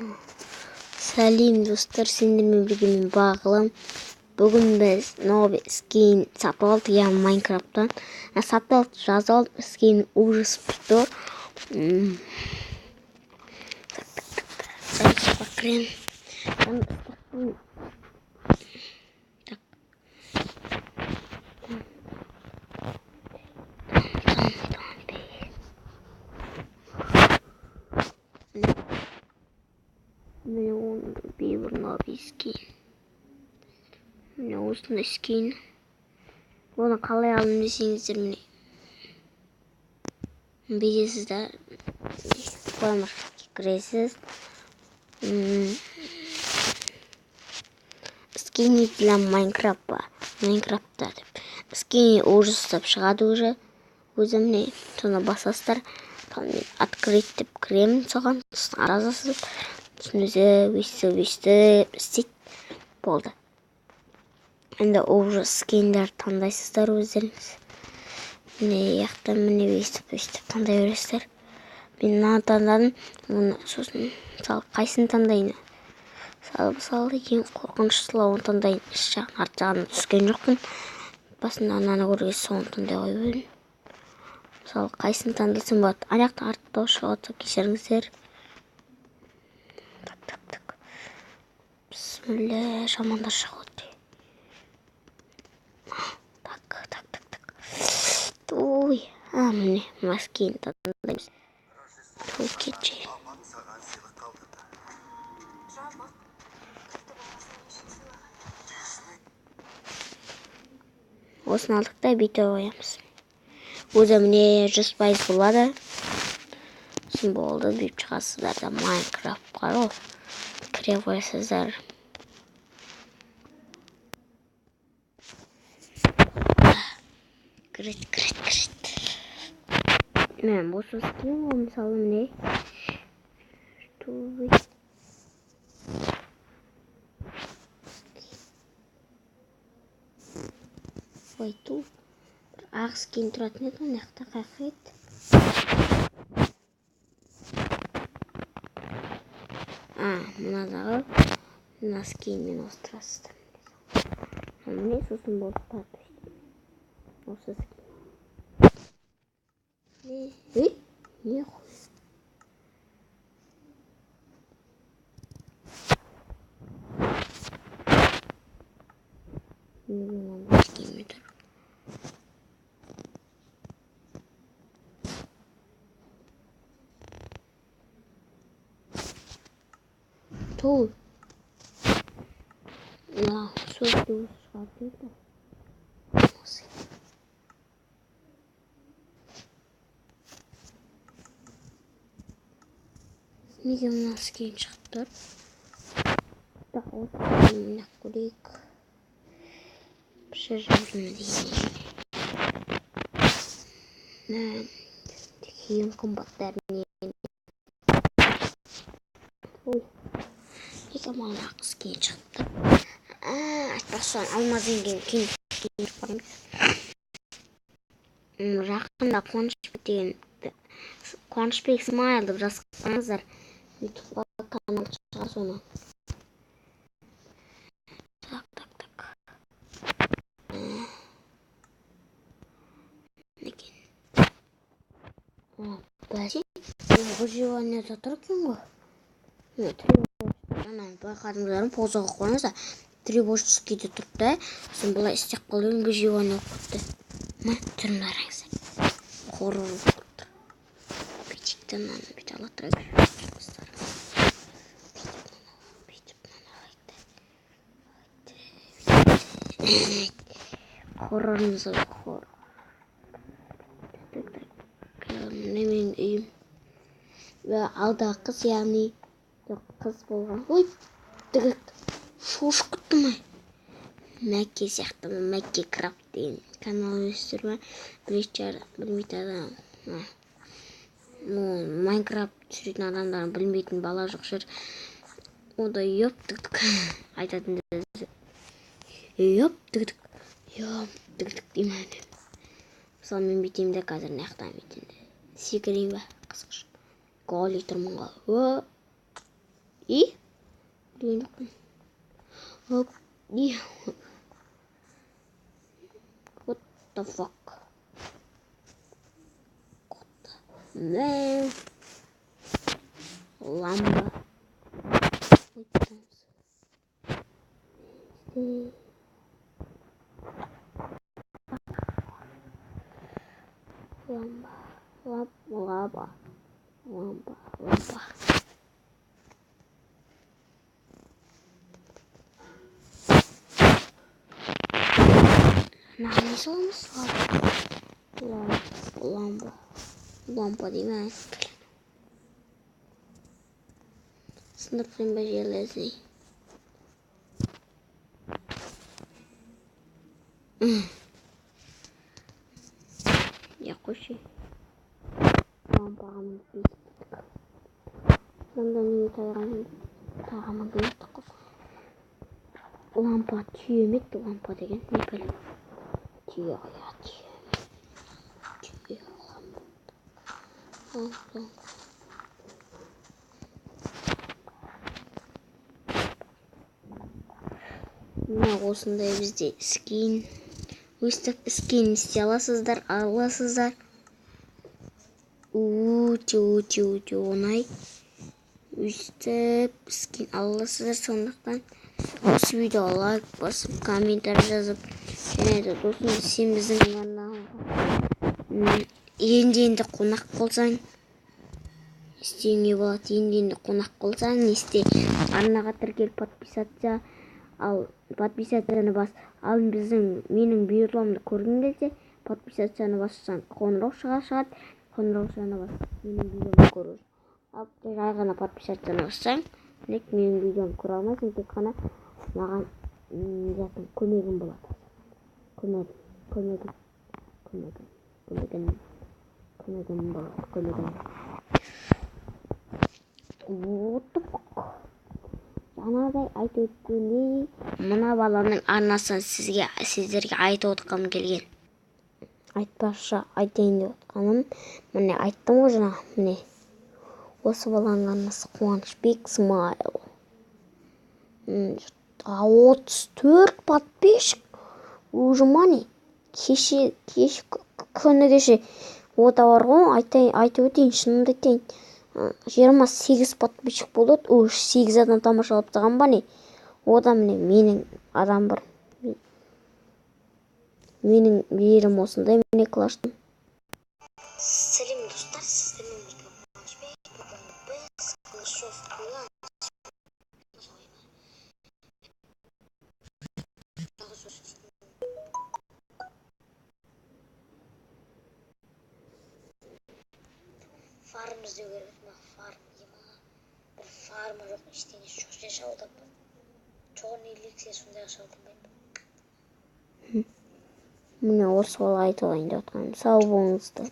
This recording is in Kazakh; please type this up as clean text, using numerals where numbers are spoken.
Сәлем достар, сендермен бірге мен Бағылым. Бүгін біз новый скин сатып алдық, яғни Майнкрафттан. Сатып алдық, жазып алдық, скин ужас притор. Сейчас покрем. Міне оның бейбір новый скин. Міне осындай скин. Оны қалай алдым десеңіздер, міне бересіздер. Плеймаркетке кіресіз. Скин для Майнкрафта деп. Скин ужастап шығады уже. Өзімне соны басасыздар. Открыть деп кіремін соған. Аразасыз. Үстіңізі өйстіп істейді. Болды. Енді ужас скиндер таңдайсыздар өздеріңіз. Міне яқта міне өйстіп таңдай бересіздер. Мен мынаны таңдадым. Сосын қайсын таңдайын? Мысалы ең қорқыныштылауын таңдайын. Іш жағын арт жағына түскен жоқпын. Басында ананы көрген соң таңдай қойып. Мысалы қайсын таңдасам болады. Аяқта артта шығады, кешіріңіздер. Так. Бісміллә, жамандар шығады. Так. Ой, міне маскин таңдаймыз. Кетші. Осын алдық та бүйтіп қоямыз. Өзімне 100% болады. Сосын болды, бүйтіп шығасыздар да Майнкрафтқа ғой. Кіре қоясыздар. Кірет. Мен осы скин ғой, мысалы міне. Ой, ту. Ақ скин тұратын еді, мынақта қақет. Мынадағы мына скинмен остырасыздар. Міне сосын болды тартып. Осы скин. Не қой? Мынандай скинмен тұр. Ту. Сөзді өзі шығарды еді. Осы. Неге мына скин шықтыр? Так, осы скинмен көрейік. Бір жүрмін дейін. Ең қымбаттарын ой, неге маған ақ скин шықты? Айтпақшы алмаз енген кейін қоямыз. Жақында Қуанышбек Смайл деп жазсаңыздар, ютубқа канал шыға соны. Так. Некен? Бәсе, выживанияда тұр екен ғой. Байқадыңыздар, позаға қойыңыздар. Тревожческийде тұрды да, сосын бұлай істеп қалдың выживание оқытты. Түрін араңыздар. Хоррор оқытты. Бетіктен маны бет ала тұра көріңіздер. Бетіп маны хоррорымыз хоррор. Міне мен үйім. Алдағы қыз, яғни қыз болған. Ой, дігік. Шош күтті ме? Мәкке сияқты ма? Мәкке Крафт деген канал өстір ма? Білмейді адам. Майнкрафт жүретін адамдарын білмейтін бала жоқ жер. Ода ёптық айтатын деді. Ёптық деймін. Мысалы мен бетеймін де қазір наяқтан бетеймін де. Секірейін ба? Қызғыш. Қол тұрмын ғой. И? What the fuck? Man. Ламба. Ламба. Не саламыз ламба деймін. Сынырпен бәжелезей. Я қойшы. Ламбаға мініп бейістік. Сонда не тағамын бейістік қыз. Лампа түйемет, лампа деген не білім. Түйе лампа. Мына осындай бізде скин. Өстіп скин істей аласыздар. Өте оңай. Өстіп скин аласыздар. Сондықтан осы видеоға лайк басып, комментарий жазып, және де досым сен біздің енді қонақ болсаң, істеуіңе болады. Енді қонақ болсаң, арнаға тіркел, подписаться, ал подписацияны бас. Ал менің видеомды көргің келсе, подписацияны бассаң, қоңырау шығады. Қоңыраушаны бас. Менің видеомды көру. Ал жай ғана подписацияны бассаң, менің видеомды көре алмайсың, тек қана маған көмегім болады. Көмегім болады. Жаңағыдай айтып өткендей, мына баланың арнасын сіздерге айтып отқым келген. Айтпашы айтайын деп отқаным. Міне айттым ғой жаңа. Міне. Осы баланың арнасы Қуанышбек Смайл. 34 подписчик. Уже мане. Күні кеше ота бар ғой, айтып өтейін, шынымды айтайын. 28 подписчик болды. Уже 8 адам тамашалап тұрған ба не? Ода міне менің адам бар. Менің берім осындай, міне клаштым. Сәлем достар, сіздермен бірге Қуанышбек. Бүгін біз Клашов Клан фарм іздеу керек. Фарм ема. Бір фарма жоқ, ештеңе жоқ. Шалдап. Çoğun iyilikse сондай шалдамайды. Міне осы бала айтып алайын деп отқаным. Сау болыңыздар.